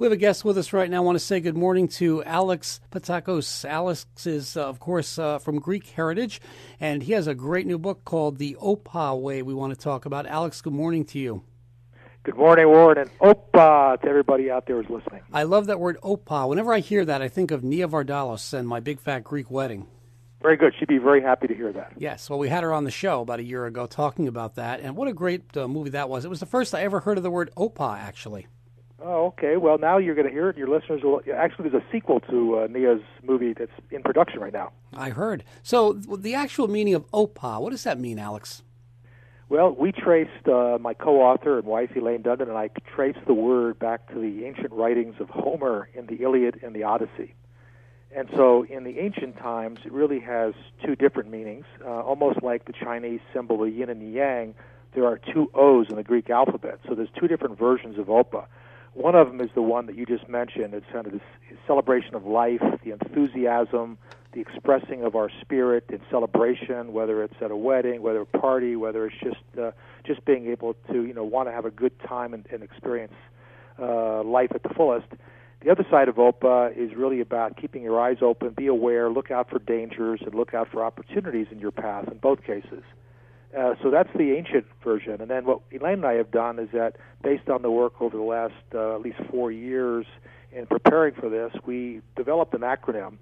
We have a guest with us right now. I want to say good morning to Alex Pattakos. Alex is, of course, from Greek heritage, and he has a great new book called The OPA Way we want to talk about. Alex, good morning to you. Good morning, Warren, and OPA to everybody out there who's listening. I love that word OPA. Whenever I hear that, I think of Nia Vardalos and My Big Fat Greek Wedding. Very good. She'd be very happy to hear that. Yes. Well, we had her on the show about a year ago talking about that, and what a great movie that was. It was the first I ever heard of the word OPA, actually. Oh, okay. Well, now you're going to hear it. Your listeners will. Actually, there's a sequel to Nia's movie that's in production right now. I heard. So the actual meaning of OPA, what does that mean, Alex? Well, we traced, my co-author and wife, Elaine Dundon, and I traced the word back to the ancient writings of Homer in the Iliad and the Odyssey. And so in the ancient times, it really has two different meanings. Almost like the Chinese symbol, the yin and the yang, there are two O's in the Greek alphabet. So there's two different versions of OPA. One of them is the one that you just mentioned. It's kind of this celebration of life, the enthusiasm, the expressing of our spirit in celebration, whether it's at a wedding, whether a party, whether it's just being able to, want to have a good time and experience life at the fullest. The other side of OPA is really about keeping your eyes open, be aware, look out for dangers, and look out for opportunities in your path in both cases. So that's the ancient version. And then what Elaine and I have done is that, based on the work over the last at least 4 years in preparing for this, we developed an acronym,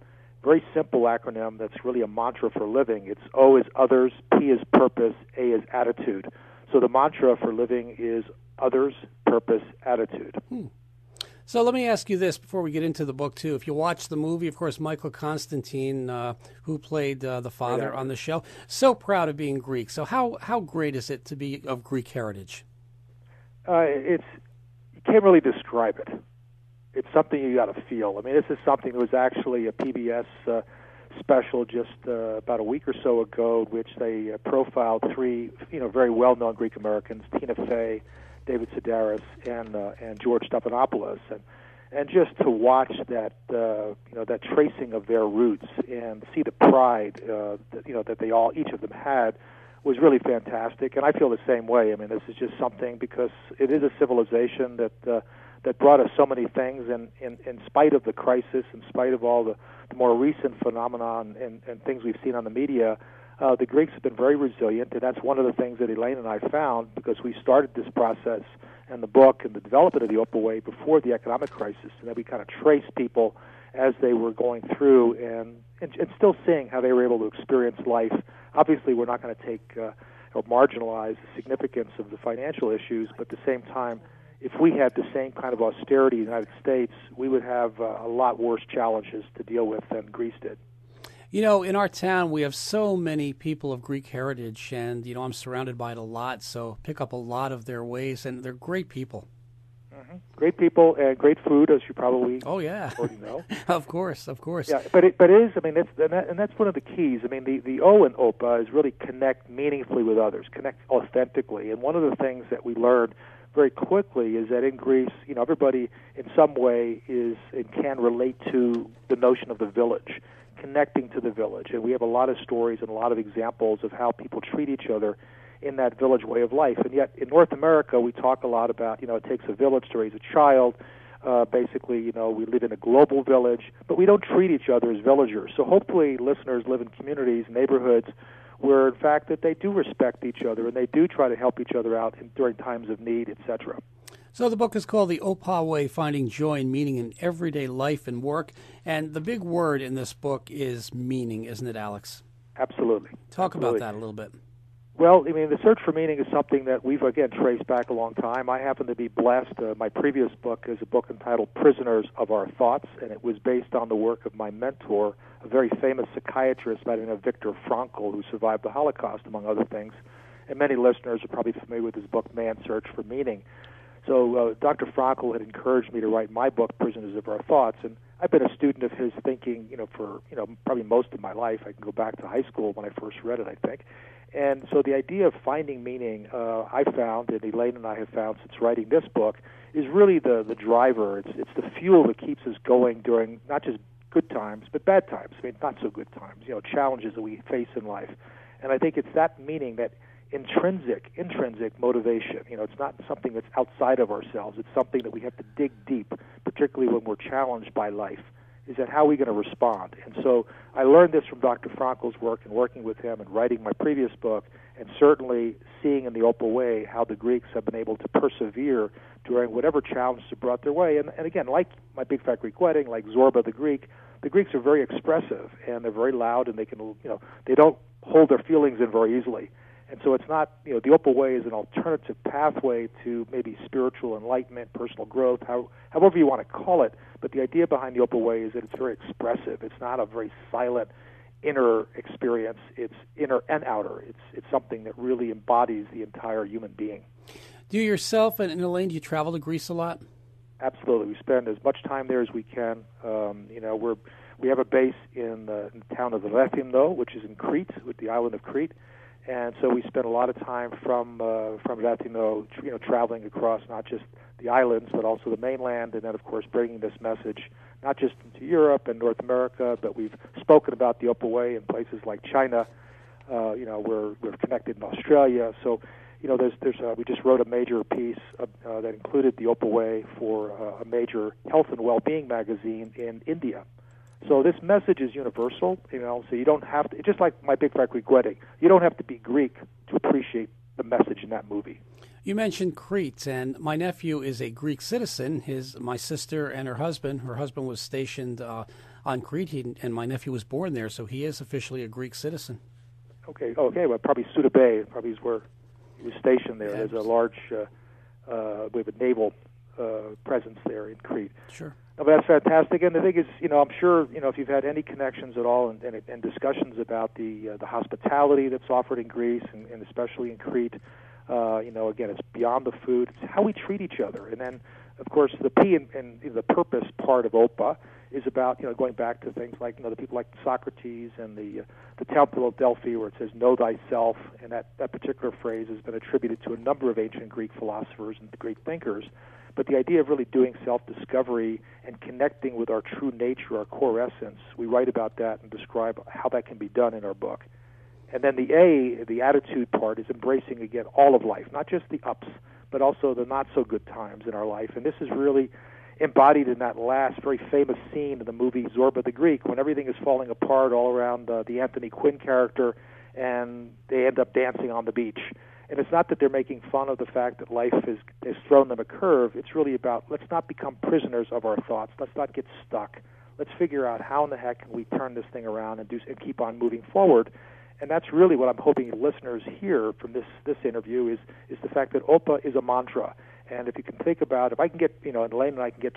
very simple acronym that's really a mantra for living. It's O is others, P is purpose, A is attitude. So the mantra for living is others, purpose, attitude. So let me ask you this before we get into the book, too. If you watch the movie, of course, Michael Constantine, who played the father on the show, so proud of being Greek. So how great is it to be of Greek heritage? You can't really describe it. It's something you got to feel. I mean, this is something that was actually a PBS special just about a week or so ago, in which they profiled three, very well-known Greek Americans: Tina Fey, David Sedaris, and George Stephanopoulos, and just to watch that that tracing of their roots and see the pride that they each of them had was really fantastic. And I feel the same way. I mean, this is just something, because it is a civilization that brought us so many things, and in spite of the crisis, in spite of all the more recent phenomenon and things we've seen on the media. The Greeks have been very resilient, and that's one of the things that Elaine and I found, because we started this process and the book and the development of the OPA Way before the economic crisis, and then we kind of traced people as they were going through and still seeing how they were able to experience life. Obviously, we're not going to take or marginalize the significance of the financial issues, but at the same time, if we had the same kind of austerity in the United States, we would have a lot worse challenges to deal with than Greece did. In our town, we have so many people of Greek heritage, and, I'm surrounded by it a lot, so pick up a lot of their ways, and they're great people. Mm-hmm. Great people and great food, as you probably already know. Of course. Yeah, but it is, I mean, that's one of the keys. I mean, the O in OPA is really connect meaningfully with others, connect authentically. And one of the things that we learned very quickly is that in Greece, everybody in some way is and can relate to the notion of the village, connecting to the village. And we have a lot of stories and a lot of examples of how people treat each other in that village way of life. And yet in North America, we talk a lot about, it takes a village to raise a child. Basically, we live in a global village, but we don't treat each other as villagers. So hopefully listeners live in communities, neighborhoods, where in fact that they do respect each other and they do try to help each other out during times of need, etc. So the book is called The OPA Way, Finding Joy and Meaning in Everyday Life and Work. And the big word in this book is meaning, isn't it, Alex? Absolutely. Talk about that a little bit. Well, I mean, the search for meaning is something that we've, again, traced back a long time. I happen to be blessed. My previous book is a book entitled Prisoners of Our Thoughts, and it was based on the work of my mentor, a very famous psychiatrist by the name of Viktor Frankl, who survived the Holocaust, among other things. And many listeners are probably familiar with his book, Man's Search for Meaning. So Dr. Frankl had encouraged me to write my book, Prisoners of Our Thoughts, and I've been a student of his thinking, for probably most of my life. I can go back to high school when I first read it, I think. And so the idea of finding meaning, I found, and Elaine and I have found since writing this book, is really the driver. It's the fuel that keeps us going during not just good times, but bad times. I mean, not so good times, challenges that we face in life. And I think it's that meaning that intrinsic motivation. It's not something that's outside of ourselves. It's something that we have to dig deep, particularly when we're challenged by life. Is that how are we going to respond? And so I learned this from Dr. Frankl's work and working with him and writing my previous book, and certainly seeing in the OPA way how the Greeks have been able to persevere during whatever challenges are brought their way. And again, like My Big Fat Greek Wedding, like Zorba the Greeks are very expressive, and they're very loud, and they can, they don't hold their feelings in very easily. And so it's not, the OPA way is an alternative pathway to maybe spiritual enlightenment, personal growth, however you want to call it. But the idea behind the OPA way is that it's very expressive. It's not a very silent inner experience. It's inner and outer. It's something that really embodies the entire human being. Do you yourself and Elaine, do you travel to Greece a lot? Absolutely. We spend as much time there as we can. We have a base in the town of Rethymno, which is in Crete, with the island of Crete. And so we spend a lot of time from Rethymno, traveling across not just the islands, but also the mainland, and then, of course, bringing this message not just into Europe and North America, but we've spoken about the OPA way in places like China. We're connected in Australia. So, we just wrote a major piece that included the OPA way for a major health and well-being magazine in India. So this message is universal, so you don't have to, just like My Big Fat Greek Wedding, you don't have to be Greek to appreciate the message in that movie. You mentioned Crete, and my nephew is a Greek citizen. My sister and her husband was stationed on Crete, and my nephew was born there, so he is officially a Greek citizen. Okay, well, probably Suda Bay, probably is where he was stationed there. There's a large, we have a naval presence there in Crete. Sure. No, but that's fantastic. And the thing is, I'm sure, if you've had any connections at all and discussions about the hospitality that's offered in Greece and especially in Crete, again, it's beyond the food. It's how we treat each other. And then, of course, the P and the purpose part of OPA is about, going back to things like, the people like Socrates and the Temple of Delphi, where it says, know thyself. And that particular phrase has been attributed to a number of ancient Greek philosophers and Greek thinkers. But the idea of really doing self-discovery and connecting with our true nature, our core essence, we write about that and describe how that can be done in our book. And then the A, the attitude part, is embracing, again, all of life, not just the ups, but also the not-so-good times in our life. And this is really embodied in that last very famous scene in the movie Zorba the Greek, when everything is falling apart all around the Anthony Quinn character, and they end up dancing on the beach. And it's not that they're making fun of the fact that life has thrown them a curve. It's really about, let's not become prisoners of our thoughts. Let's not get stuck. Let's figure out how in the heck can we turn this thing around and keep on moving forward. And that's really what I'm hoping listeners hear from this interview is the fact that OPA is a mantra. And if you can think about, if I can get, and Elaine and I can get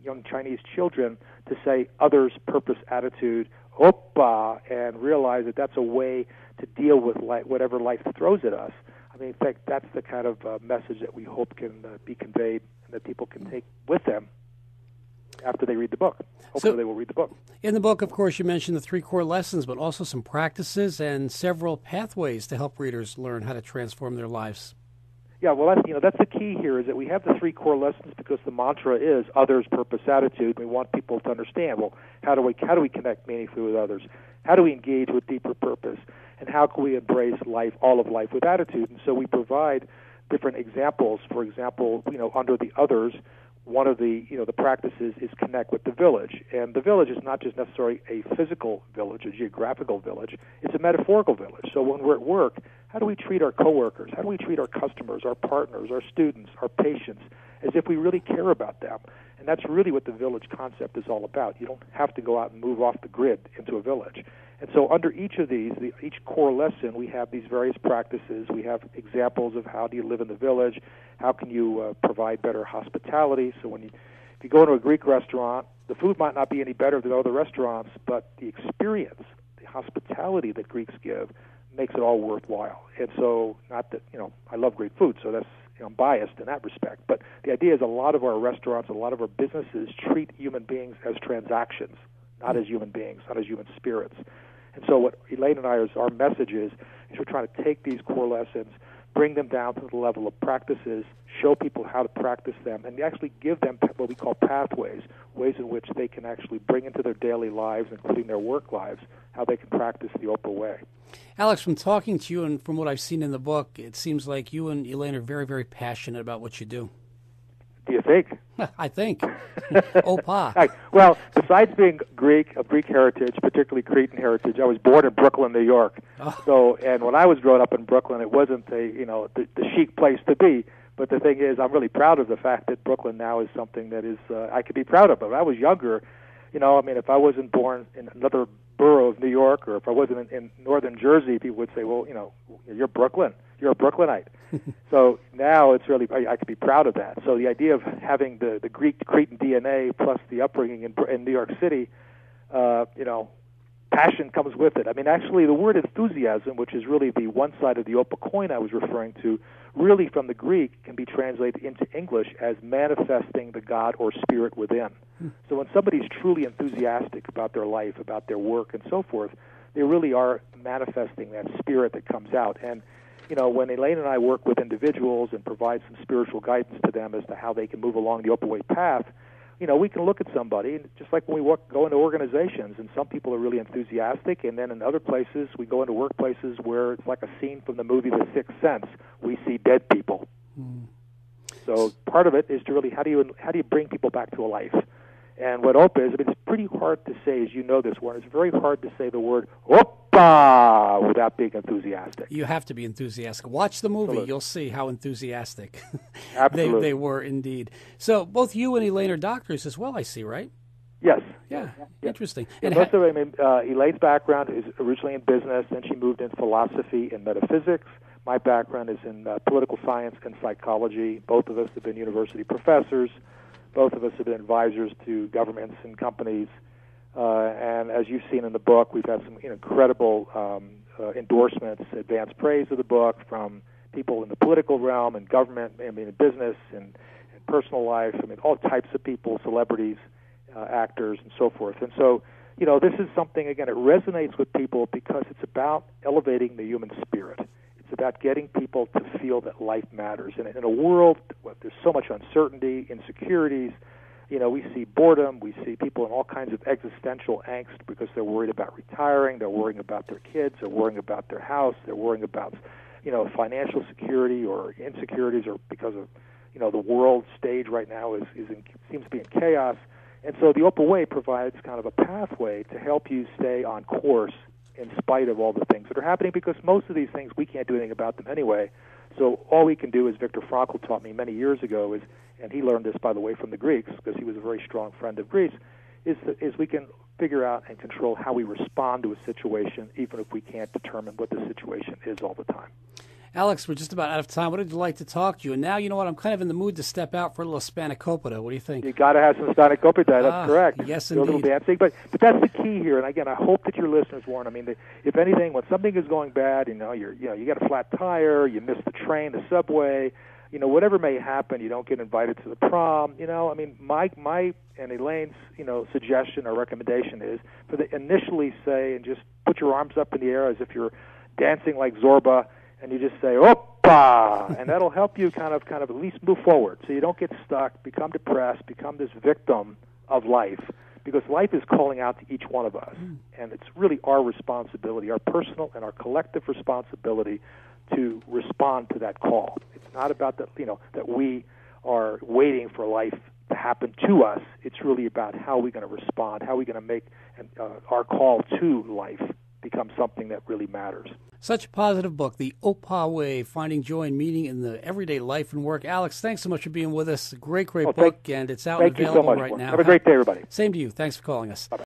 young Chinese children to say others, purpose, attitude, OPA, and realize that that's a way to deal with whatever life throws at us. I mean, in fact, that's the kind of message that we hope can be conveyed and that people can take with them after they read the book. Hopefully they will read the book. In the book, of course, you mentioned the 3 core lessons, but also some practices and several pathways to help readers learn how to transform their lives. Yeah, well, that's the key here, is that we have the 3 core lessons because the mantra is others, purpose, attitude. We want people to understand, well, how do we connect meaningfully with others? How do we engage with deeper purpose? And how can we embrace life, all of life, with attitude? And so we provide different examples. For example, under the others, one of the practices is connect with the village. And the village is not just necessarily a physical village, a geographical village. It's a metaphorical village. So when we're at work, how do we treat our coworkers? How do we treat our customers, our partners, our students, our patients, as if we really care about them? And that's really what the village concept is all about. You don't have to go out and move off the grid into a village. And so under each of these, each core lesson, we have these various practices. We have examples of how do you live in the village, how can you provide better hospitality. So if you go into a Greek restaurant, the food might not be any better than other restaurants, but the experience, the hospitality that Greeks give makes it all worthwhile. And so, not that, I love great food, so that's, I'm biased in that respect. But the idea is a lot of our restaurants, a lot of our businesses treat human beings as transactions, not as human beings, not as human spirits. And so what Elaine and I, our message is we're trying to take these core lessons, bring them down to the level of practices, show people how to practice them, and actually give them what we call pathways, ways in which they can actually bring into their daily lives, including their work lives, how they can practice the OPA way. Alex, from talking to you and from what I've seen in the book, it seems like you and Elaine are very, very passionate about what you do. Do you think? I think. OPA. Well, besides being Greek, of Greek heritage, particularly Cretan heritage, I was born in Brooklyn, New York. Oh. So, and when I was growing up in Brooklyn, it wasn't the chic place to be. But the thing is, I'm really proud of the fact that Brooklyn now is something that is I could be proud of. But when I was younger, if I wasn't born in another borough of New York, or if I wasn't in northern Jersey, people would say, well, you're Brooklyn. You're a Brooklynite. So now it's really, I could be proud of that. So the idea of having the Greek Cretan DNA plus the upbringing in New York City, passion comes with it. I mean, actually, the word enthusiasm, which is really the one side of the OPA coin I was referring to, really from the Greek can be translated into English as manifesting the God or spirit within. So when somebody's truly enthusiastic about their life, about their work, and so forth, they really are manifesting that spirit that comes out. And when Elaine and I work with individuals and provide some spiritual guidance to them as to how they can move along the OPA way path, we can look at somebody, just like when we go into organizations, and some people are really enthusiastic, and then in other places, we go into workplaces where it's like a scene from the movie The Sixth Sense. We see dead people. So part of it is to really, how do you bring people back to a life? And what OPA is, it's pretty hard to say, as you know this, Warren, it's very hard to say the word OPA without being enthusiastic. You have to be enthusiastic. Watch the movie. Absolutely. You'll see how enthusiastic Absolutely. they were indeed. So both you and Elaine are doctors as well, I see, right? Yes. Yeah. Interesting. And most of Elaine's background is originally in business, then she moved into philosophy and metaphysics. My background is in political science and psychology. Both of us have been university professors. Both of us have been advisors to governments and companies. And as you've seen in the book, we've had some incredible endorsements, advanced praise of the book from people in the political realm and government, in business and personal life. All types of people, celebrities, actors, and so forth. And so, this is something, again, it resonates with people because it's about elevating the human spirit. It's about getting people to feel that life matters. And in a world where there's so much uncertainty, insecurities, we see boredom, we see people in all kinds of existential angst because they're worried about retiring, they're worrying about their kids, they're worrying about their house, they're worrying about, financial security or insecurities, or because of, the world stage right now seems to be in chaos. And so the OPA way provides kind of a pathway to help you stay on course in spite of all the things that are happening, because most of these things we can't do anything about them anyway. So all we can do, as Viktor Frankl taught me many years ago, and he learned this, by the way, from the Greeks, because he was a very strong friend of Greece, is we can figure out and control how we respond to a situation, even if we can't determine what the situation is all the time. Alex, we're just about out of time. What would you like to talk to you? And now, you know what, I'm kind of in the mood to step out for a little spanakopita. What do you think? You got to have some spanakopita. That's correct. Yes, indeed. A little dancing, but that's the key here. And again, I hope that your listeners, Warren, if anything, when something is going bad, you got a flat tire, you miss the train, the subway, whatever may happen, you don't get invited to the prom. My and Elaine's, suggestion or recommendation is for the initially say and just put your arms up in the air as if you're dancing like Zorba. And you just say, "Opa!" and that'll help you kind of at least move forward, so you don't get stuck, become depressed, become this victim of life, because life is calling out to each one of us, and it's really our responsibility, our personal and our collective responsibility, to respond to that call. It's not about that we are waiting for life to happen to us. It's really about how we're going to respond, how we're going to make our call to life become something that really matters. Such a positive book, The OPA Way, Finding Joy and Meaning in the Everyday Life and Work. Alex, thanks so much for being with us. Great book, and it's out and available right now. Have a great day, everybody. Same to you. Thanks for calling us. Bye-bye.